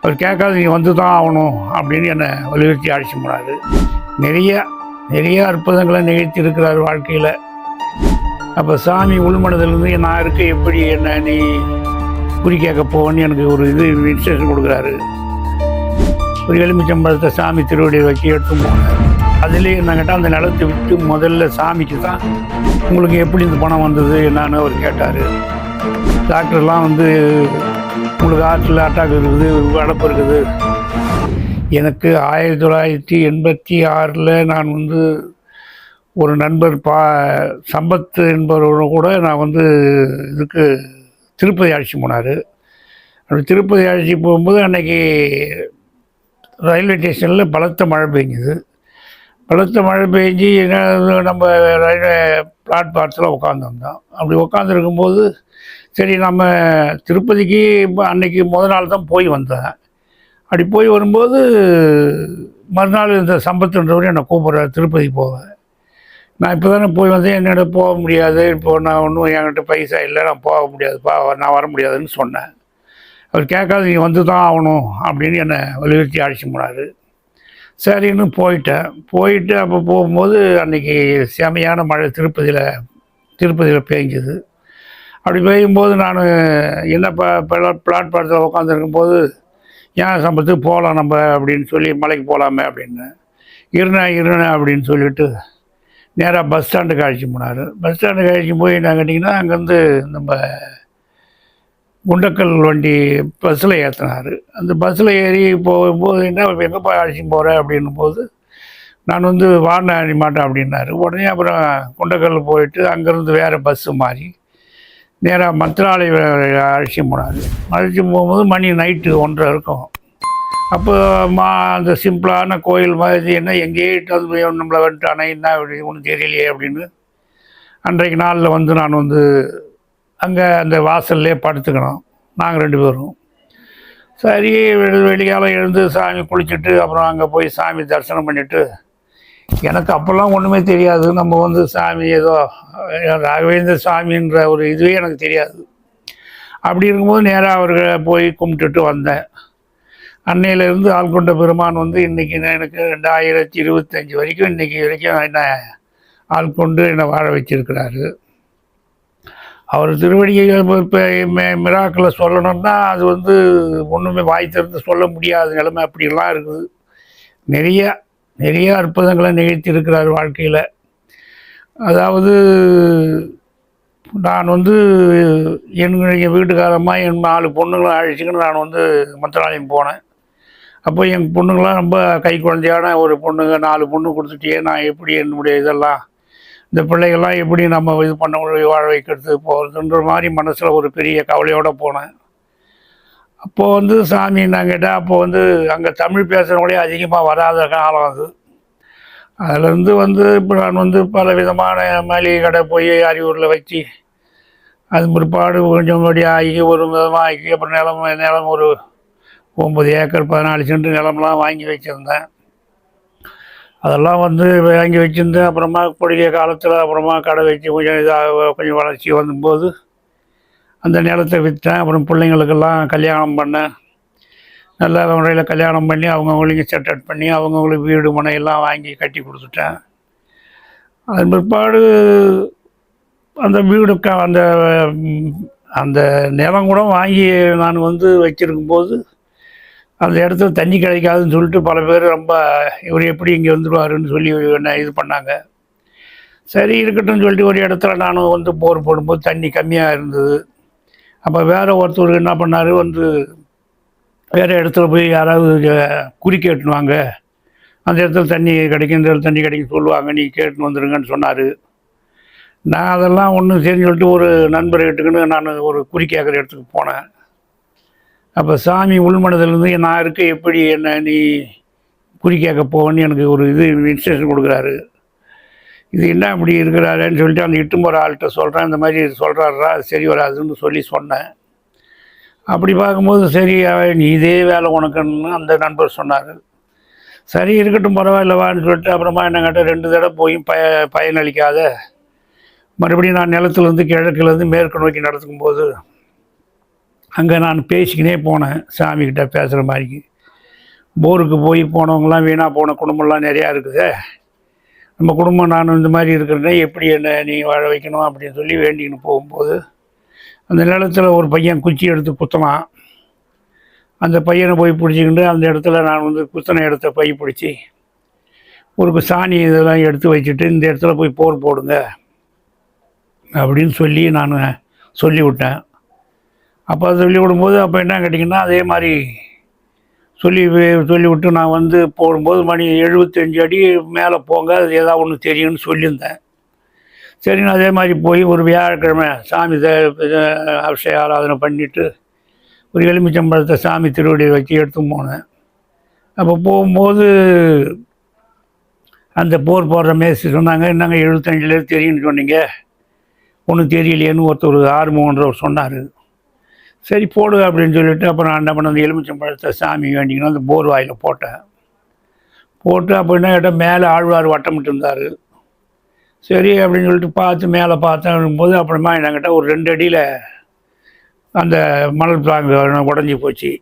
அவர் கேட்காது நீ வந்து தான் ஆகணும் அப்படின்னு என்னை வலியுறுத்தி அழைச்சி போனார். நிறைய அற்புதங்களை நிகழ்த்தி இருக்கிறார் வாழ்க்கையில். அப்போ சாமி உள்மனதிலிருந்து நான் இருக்க எப்படி என்ன நீ குறி கேட்க போவேன்னு எனக்கு ஒரு இன்ஸ்ட்ரக்ஷன் கொடுக்குறாரு. ஒரு எலுமிச்சம்பழத்தை சாமி திருவடியை வைக்க எடுத்து போனேன். அதுலேயே என்ன கேட்டால் அந்த நிலத்தை விட்டு முதல்ல சாமிக்கு தான் உங்களுக்கு எப்படி இந்த பணம் வந்தது என்னான்னு அவர் கேட்டார். டாக்டர்லாம் வந்து உங்களுக்கு ஹார்ட்டில் அட்டாக் இருக்குது, அடப்பு இருக்குது. எனக்கு 1986 நான் வந்து ஒரு நண்பர் சம்பத் என்பவரோட கூட நான் வந்து இதுக்கு திருப்பதி அழைச்சி போனார். அப்படி திருப்பதி அழைச்சி போகும்போது அன்றைக்கி ரயில்வே ஸ்டேஷனில் பலத்த மழை பெஞ்சுது. பலத்த மழை பெஞ்சு நம்ம ரயில்வே பிளாட்பாரத்தில் உட்காந்துருந்தோம். அப்படி உட்காந்துருக்கும்போது சரி நம்ம திருப்பதிக்கு அன்றைக்கி முதல் நாள் தான் போய் வந்தேன். அப்படி போய் வரும்போது மறுநாள் இந்த சம்பத்துன்றவர் என்னை கூப்பிட்றாரு திருப்பதி போவேன். நான் இப்போ தானே போய் வந்தேன், என்னோட போக முடியாது, இப்போது நான் ஒன்றும் என்கிட்ட பைசா இல்லை, நான் போக முடியாதுப்பா, நான் வர முடியாதுன்னு சொன்னேன். அவர் கேட்காது நீ வந்து தான் ஆகணும் அப்படின்னு என்னை வலியுறுத்தி அழைச்சி போனார். சரின்னு போயிட்டு அப்போ போகும்போது அன்றைக்கி செமையான மழை திருப்பதியில் பெஞ்சுது. அப்படி பெய்யும்போது நான் என்ன பிளாட்பாரத்தில் உட்காந்துருக்கும்போது ஏன் சம்பத்துக்கு போகலாம் நம்ம அப்படின்னு சொல்லி மலைக்கு போகலாமே அப்படின்னு இருண்ணா அப்படின்னு சொல்லிவிட்டு நேராக பஸ் ஸ்டாண்டுக்கு அழைச்சி போனார். பஸ் ஸ்டாண்டுக்கு அழைச்சி போய் என்ன கேட்டிங்கன்னா அங்கேருந்து நம்ம குண்டக்கல் வண்டி பஸ்ஸில் ஏற்றினார். அந்த பஸ்ஸில் ஏறி போகும்போது என்ன எங்கே போய் அழைச்சி போகிறேன் அப்படின்னும் போது நான் வந்து வாடின மாட்டேன் அப்படின்னாரு. உடனே அப்புறம் குண்டக்கல் போயிட்டு அங்கேருந்து வேறு பஸ்ஸு மாறி நேராக மந்திராலயம் அழைச்சி போனார். அழைச்சி போகும்போது மணி நைட்டு 1:30 இருக்கும். அப்போ அந்த சிம்பிளான கோயில் மாதிரி என்ன எங்கேயிட்டு வந்து நம்மளை வந்துட்டானே என்ன அப்படி ஒன்றும் தெரியலையே அப்படின்னு அன்றைக்கு நாளில் வந்து நான் வந்து அங்கே அந்த வாசல்லே படுத்துக்கணும் நாங்கள் 2 பேரும். சரி வெளிக்காலம் எழுந்து சாமி குளிச்சுட்டு அப்புறம் அங்கே போய் சாமி தரிசனம் பண்ணிவிட்டு எனக்கு அப்போல்லாம் ஒன்றுமே தெரியாது. நம்ம வந்து சாமி ஏதோ ராகவேந்திர சாமின்ற ஒரு இதுவே எனக்கு தெரியாது. அப்படி இருக்கும்போது நேராக அவர்களை போய் கும்பிட்டுட்டு வந்தேன். அன்னையிலேருந்து ஆள்கொண்ட பெருமான் வந்து இன்றைக்கி எனக்கு 2025 வரைக்கும் இன்றைக்கி வரைக்கும் என்னை ஆள்கொண்டு என்னை வாழ வச்சிருக்கிறாரு. அவர் திருவடியை இப்போ மிராக்களை சொல்லணும்னா அது வந்து ஒன்றுமே வாய் திறந்து சொல்ல முடியாத நிலைமை அப்படிலாம் இருக்குது. நிறைய அற்புதங்களை நிகழ்த்தி இருக்கிறார் வாழ்க்கையில். அதாவது நான் வந்து எங்கள் வீட்டுக்காரமாக என் 4 பொண்ணுங்களை அழைச்சிக்கின்னு நான் வந்து மந்திராலயம் போனேன். அப்போ எங்கள் பொண்ணுங்களாம் ரொம்ப கை குழந்தையான ஒரு பொண்ணுங்க 4 பொண்ணு கொடுத்துட்டே நான் எப்படி என்னுடைய இதெல்லாம் இந்த பிள்ளைகள்லாம் எப்படி நம்ம இது பண்ண வாழ வைக்கிறது போகிறதுன்ற மாதிரி மனசில் ஒரு பெரிய கவலையோடு போனேன். அப்போது வந்து சாமி நான் கேட்டால் அப்போ வந்து அங்கே தமிழ் பேசுகிறவங்களே அதிகமாக வராத காலம் அது. அதிலேருந்து வந்து இப்போ நான் வந்து பல விதமான மளிகை கடை போய் அரியூரில் வச்சு அது பிற்பாடு கொஞ்சம் ஆகி ஒரு விதமாக ஆக்கி அப்புறம் நிலம் ஒரு 9 ஏக்கர் 14 சென்ட் நிலம்லாம் வாங்கி வச்சுருந்தேன். அதெல்லாம் வந்து வாங்கி வச்சுருந்தேன். அப்புறமா குறுகிய காலத்தில் அப்புறமா கடை வச்சு கொஞ்சம் வளர்ச்சி வரும்போது அந்த நிலத்தை விற்றேன். அப்புறம் பிள்ளைங்களுக்கெல்லாம் கல்யாணம் பண்ணேன். நல்ல முறையில் கல்யாணம் பண்ணி அவங்கவுங்களுக்கு செட்டட் பண்ணி அவங்கவுங்களுக்கு வீடு மனையெல்லாம் வாங்கி கட்டி கொடுத்துட்டேன். அதன் பிற்பாடு அந்த வீடுக்கு அந்த நிலம் கூட வாங்கி நான் வந்து வச்சுருக்கும்போது அந்த இடத்துல தண்ணி கிடைக்காதுன்னு சொல்லிட்டு பல பேர் ரொம்ப இவர் எப்படி இங்கே வந்துடுவாருன்னு சொல்லி என்ன இது பண்ணாங்க. சரி இருக்கட்டும்னு சொல்லிட்டு ஒரு இடத்துல நான் வந்து போர் போடும்போது தண்ணி கம்மியாக இருந்தது. அப்போ வேறு ஒருத்தர் என்ன பண்ணார், வந்து வேறு இடத்துல போய் யாராவது குறி கேட்டுன்னு வாங்க, அந்த இடத்துல தண்ணி கிடைக்கும் இந்த இடத்துல தண்ணி கிடைக்கும் சொல்லுவாங்க, நீங்கள் கேட்டுன்னு வந்துடுங்கன்னு சொன்னார். நான் அதெல்லாம் ஒன்றும் சரின்னு சொல்லிட்டு ஒரு நண்பரை கிட்டுக்குன்னு நான் ஒரு குறி கேட்குற இடத்துக்கு போனேன். அப்போ சாமி உள்மனதிலேருந்து நான் இருக்க எப்படி என்ன நீ குறி கேட்க போவேன்னு எனக்கு ஒரு இன்ஸ்ட்ரக்ஷன் கொடுக்குறாரு. இது என்ன இப்படி இருக்கிறாருன்னு சொல்லிட்டு அந்த இட்டு போகிற ஆள்கிட்ட சொல்கிறேன், இந்த மாதிரி சொல்கிறாரா சரி வராதுன்னு சொன்னேன். அப்படி பார்க்கும்போது சரி நீ இதே வேலை உனக்குன்னு அந்த நண்பர் சொன்னார். சரி இருக்கட்டும் பரவாயில்லவான்னு சொல்லிட்டு அப்புறமா என்ன கேட்டால் 2 தடவை போய் பயனளிக்காத மறுபடியும் நான் நிலத்துலேருந்து கிழக்குலேருந்து மேற்கு நோக்கி நடக்கும்போது அங்கே நான் பேசிக்கினே போனேன் சாமிக்கிட்ட பேசுகிற மாதிரிக்கு. போருக்கு போய் போனவங்களாம் வீணாக போன குடும்பம்லாம் நிறையா இருக்குது. நம்ம குடும்பம் நான் இந்த மாதிரி இருக்கிறேன்னா எப்படி என்ன நீ வாழ வைக்கணும் அப்படின்னு சொல்லி வேண்டிக்கின்னு போகும்போது அந்த நிலத்தில் ஒரு பையன் குச்சி எடுத்து குத்தலாம். அந்த பையனை போய் பிடிச்சிக்கிட்டு அந்த இடத்துல நான் வந்து குத்தனை இடத்த பை பிடிச்சி ஒரு சாணி இதெல்லாம் எடுத்து வச்சுட்டு இந்த இடத்துல போய் போர் போடுங்க அப்படின்னு சொல்லி நான் சொல்லிவிட்டேன். அப்போ சொல்லி விடும்போது அப்போ என்ன கேட்டிங்கன்னா அதே மாதிரி சொல்லிவிட்டு நான் வந்து போடும்போது மணி 75 அடி மேலே போங்க, அது ஏதாவது ஒன்று தெரியும்னு சொல்லியிருந்தேன். சரின்னு அதே மாதிரி போய் ஒரு வியாழக்கிழமை சாமி அபிஷேக ஆராதனை பண்ணிவிட்டு ஒரு எலுமிச்சம்பழத்தை சாமி திருவடியை வச்சு எடுத்து போனேன். அப்போ போகும்போது அந்த போர் போடுற மேஸ்திரி சொன்னாங்க, என்னங்க 75 தெரியும்னு சொன்னீங்க, ஒன்றும் தெரியலையேன்னு ஒருத்தர் ஆறுமுகன்றவர் சொன்னார். சரி போடு அப்படின்னு சொல்லிவிட்டு அப்போ நான் என்ன பண்ண அந்த எலுமிச்சம்பழத்தை சாமி வேண்டிக்கணும் அந்த போர் வாயில் போட்டேன். போட்டு அப்போ என்ன கேட்டால் மேலே ஆழ்வார் வட்டமிட்டு இருந்தார். சரி அப்படின்னு சொல்லிட்டு பார்த்து மேலே பார்த்தேன் போது அப்புறமா என்கிட்ட ஒரு 2 அடியில் அந்த மணல் பிளாங்கு உடஞ்சி போச்சு.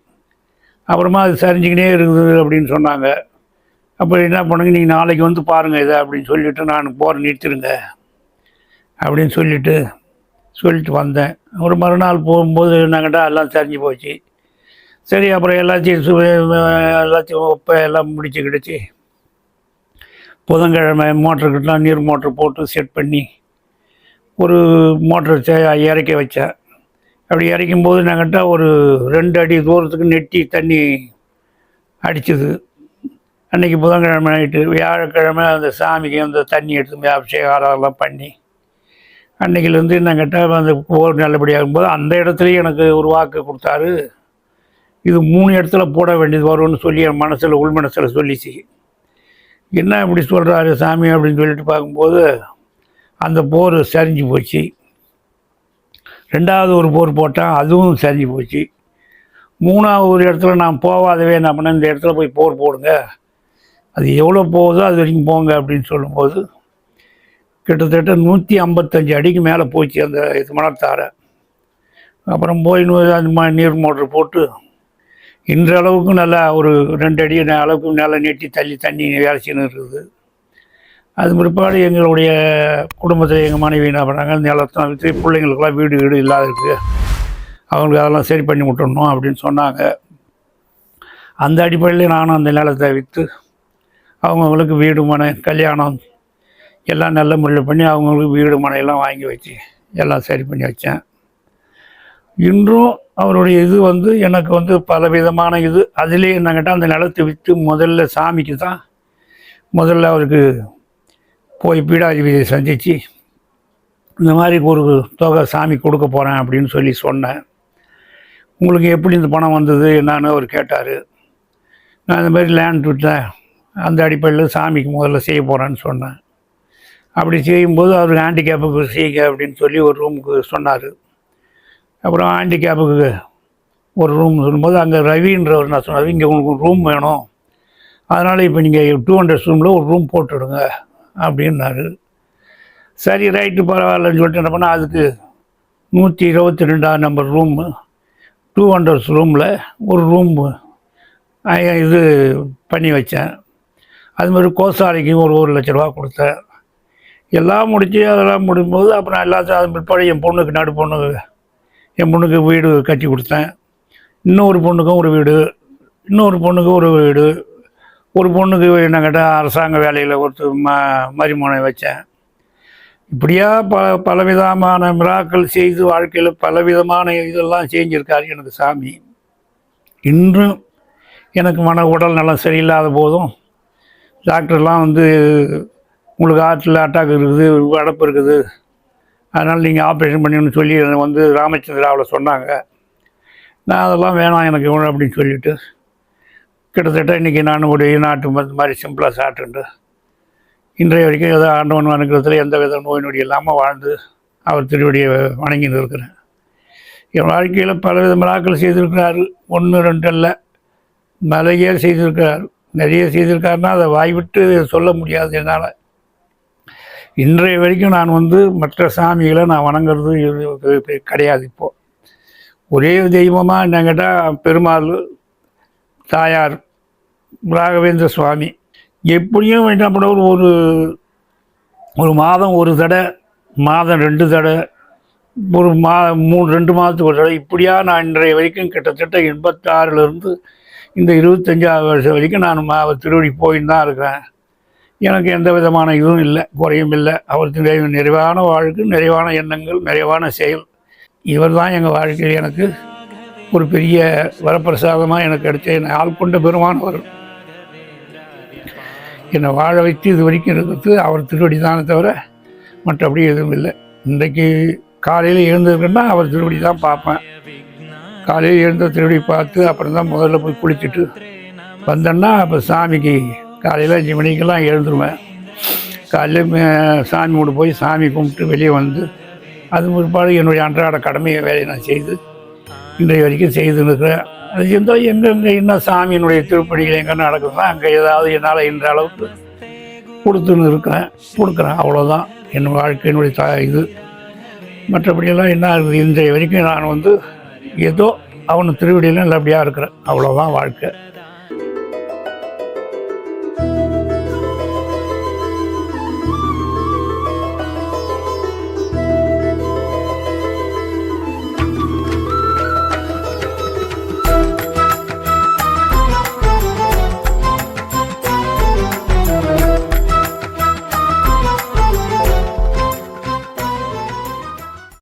அப்புறமா அது சரிஞ்சிக்கினே இருக்குது அப்படின்னு சொன்னாங்க. அப்போ என்ன பண்ணுங்க, நீங்கள் நாளைக்கு வந்து பாருங்கள் இதை அப்படின்னு சொல்லிவிட்டு நான் போகிற நிறுத்திடுங்க அப்படின்னு சொல்லிட்டு வந்தேன். ஒரு மறுநாள் போகும்போது என்னங்கிட்ட எல்லாம் சரிஞ்சு போச்சு. சரி அப்புறம் எல்லாத்தையும் எல்லாம் முடிச்சு கிடச்சி புதன்கிழமை மோட்டருக்கிட்டலாம் நீர் மோட்ரு போட்டு செட் பண்ணி ஒரு மோட்டர் இறக்கி வச்சேன். அப்படி இறக்கும்போது நாங்கிட்ட ஒரு 2 அடி தூரத்துக்கு நெட்டி தண்ணி அடிச்சுது. அன்றைக்கி புதன்கிழமை நைட்டு. வியாழக்கிழமை அந்த சாமிக்கு அந்த தண்ணி எடுத்து அபிஷேக ஆராதெல்லாம் பண்ணி அன்றைக்கிலேருந்து என்னங்கிட்ட அந்த போர் நல்லபடியாகும்போது அந்த இடத்துலையும் எனக்கு ஒரு வாக்கு கொடுத்தாரு. இது 3 இடத்துல போட வேண்டியது வரும்னு சொல்லி என் மனசில் உள் மனசில் சொல்லிச்சு. என்ன இப்படி சொல்கிறாரு சாமி அப்படின்னு சொல்லிட்டு பார்க்கும்போது அந்த போர் சரிஞ்சு போச்சு. 2வது ஒரு போர் போட்டேன், அதுவும் சரிஞ்சு போச்சு. 3வது ஒரு இடத்துல நான் போகாதவே என்ன பண்ணேன், இந்த இடத்துல போய் போர் போடுங்க, அது எவ்வளோ போகுதோ அது வரைக்கும் போங்க அப்படின்னு சொல்லும்போது கிட்டத்தட்ட 155 அடிக்கு மேலே போச்சு அந்த இது மணத்தாரை. அப்புறம் போய் அந்த நீர் மோட்ரு போட்டு இன்றளவுக்கு நல்லா ஒரு 2 அடி அளவுக்கு மேலே நீட்டி தண்ணி வேலைச்சின்னு இருக்குது. அது பிற்பாடு எங்களுடைய குடும்பத்தில் எங்கள் மனைவி என்ன பண்ணாங்க, நிலத்தை விற்று பிள்ளைங்களுக்கெல்லாம் வீடு இல்லாத இருக்குது, அவங்களுக்கு அதெல்லாம் சரி பண்ணி விட்டுடணும் அப்படின்னு சொன்னாங்க. அந்த அடிப்படையில் நானும் அந்த நிலத்தை விற்று அவங்கவுங்களுக்கு வீடு மனை கல்யாணம் எல்லாம் நல்ல முறையில் பண்ணி அவங்களுக்கு வீடு மனையெல்லாம் வாங்கி வச்சு எல்லாம் சரி பண்ணி வச்சேன். இன்றும் அவருடைய இது வந்து எனக்கு வந்து பலவிதமான இது. அதிலே என்னங்கிட்ட அந்த நிலத்தை விற்று முதல்ல சாமிக்கு தான் முதல்ல அவருக்கு போய் பீடாதிபதியை சந்தித்து இந்த மாதிரி ஒரு தொகை சாமி கொடுக்க போகிறேன் அப்படின்னு சொல்லி சொன்னேன். உங்களுக்கு எப்படி இந்த பணம் வந்தது என்னான்னு அவர் கேட்டார். நான் இந்த மாதிரி லேண்ட் விட்டேன், அந்த அடிப்படையில் சாமிக்கு முதல்ல செய்ய போகிறேன்னு சொன்னேன். அப்படி செய்யும்போது அவர் ஹேண்டிகேப்புக்கு செய்யுங்க அப்படின்னு சொல்லி ஒரு ரூமுக்கு சொன்னார். அப்புறம் ஹேண்டிகேப்புக்கு ஒரு ரூம் சொல்லும்போது அங்கே ரவின்றவர் நான் சொன்னார், இங்கே உங்களுக்கு ரூம் வேணும், அதனால் இப்போ நீங்கள் 200 ரூமில் ஒரு ரூம் போட்டுவிடுங்க அப்படின்னாரு. சரி ரைட்டு பரவாயில்லன்னு சொல்லிட்டு என்ன பண்ணால் அதுக்கு 122 நம்பர் ரூமு 200 ரூமில் ஒரு ரூம் இது பண்ணி வச்சேன். அதுமாதிரி கோசாலைக்கு ஒரு 1 லட்ச ரூபா கொடுத்தேன். எல்லாம் முடித்து அதெல்லாம் முடியும்போது அப்புறம் எல்லாத்தையும் அது பிற்பாடு என் பொண்ணுக்கு வீடு கட்டி கொடுத்தேன். இன்னொரு பொண்ணுக்கும் ஒரு வீடு, இன்னொரு பொண்ணுக்கு ஒரு வீடு, ஒரு பொண்ணுக்கு என்ன கேட்டால் அரசாங்க வேலையில் ஒருத்தர் மருமகனை வச்சேன். இப்படியா பலவிதமான மிராக்கள் செய்து வாழ்க்கையில் பலவிதமான இதெல்லாம் செஞ்சுருக்காரு எனக்கு சாமி. இன்றும் எனக்கு உடல் நலம் சரியில்லாத போதும் டாக்டர்லாம் வந்து உங்களுக்கு ஹார்ட்டில் அட்டாக் இருக்குது, அடப்பு இருக்குது, அதனால் நீங்கள் ஆப்ரேஷன் பண்ணணும்னு சொல்லி வந்து ராமச்சந்திராவில் சொன்னாங்க. நான் அதெல்லாம் வேணாம் எனக்கு அப்படின்னு சொல்லிவிட்டு கிட்டத்தட்ட இன்றைக்கி நான் ஒரு நாட்டு மருந்து மாதிரி சிம்பிளாக சாப்பிட்டுண்டு இன்றைய வரைக்கும் ஏதோ ஆண்டவன் அனுக்கிறதுல எந்த வித நோய் நொடி இல்லாமல் வாழ்ந்து அவர் திருவடியை வணங்கின்னு இருக்கிறேன். என் வாழ்க்கையில் பலவித மிராக்கள் செய்திருக்கிறாரு. 1 2 அல்ல, நிறைய செய்திருக்கிறார். நிறைய செய்திருக்காருன்னா அதை வாய்விட்டு சொல்ல முடியாது என்னால். இன்றைய வரைக்கும் நான் வந்து மற்ற சாமிகளை நான் வணங்குறது கிடையாது. இப்போது ஒரே தெய்வமாக என்ன கேட்டால் பெருமாள், தாயார், ராகவேந்திர சுவாமி. எப்படியும் என்ன பண்ணுவோம், ஒரு மாதம் ஒரு தடவை, மாதம் 2 தடவை, ஒரு 2 மாதத்துக்கு ஒரு தடவை, இப்படியா நான் இன்றைய வரைக்கும் கிட்டத்தட்ட 86லேருந்து இந்த 25ஆவது வருஷம் வரைக்கும் நான் அவர் திருவடி போயின்னு தான் இருக்கிறேன். எனக்கு எந்த விதமான இதுவும் இல்லை, குறையும் இல்லை. அவர் நிறைவான வாழ்க்கை, நிறைவான எண்ணங்கள், நிறைவான செயல். இவர் தான் எங்கள் வாழ்க்கையில் எனக்கு ஒரு பெரிய வரப்பிரசாதமாக எனக்கு கிடைச்ச என்னை ஆள்கொண்ட பெருமானவர். என்னை வாழ வைத்து இது வரைக்கும் இருக்கிறது அவர் திருவடி தானே தவிர மற்றபடி எதுவும் இல்லை. இன்றைக்கு காலையில் எழுந்திருக்கேன்னா அவர் திருவடி தான் பார்ப்பேன். காலையில் எழுந்த திருவடி பார்த்து அப்புறம் தான் முதல்ல போய் குளிச்சுட்டு வந்தேன்னா அப்போ சாமிக்கு காலையில் 5 மணிக்கெல்லாம் எழுந்துருவேன். காலையில் சாமி கூட போய் சாமி கும்பிட்டு வெளியே வந்து அது முற்பாடு என்னுடைய அன்றாட கடமையை வேலையை நான் செய்து இன்றைய வரைக்கும் செய்துன்னு இருக்கிறேன். அது எங்கெங்கே இன்னும் சாமியினுடைய திருப்பணிகள் எங்கே நடக்குதுன்னா அங்கே ஏதாவது என்னால் என்ற அளவுக்கு கொடுக்குறேன். அவ்வளோதான் என் வாழ்க்கையினுடைய இது. மற்றபடியெல்லாம் என்ன ஆகுது, இன்றைய வரைக்கும் நான் ஏதோ அவன் திருவடியில் நல்லபடியாக இருக்கிறேன். அவ்வளோதான் வாழ்க்கை.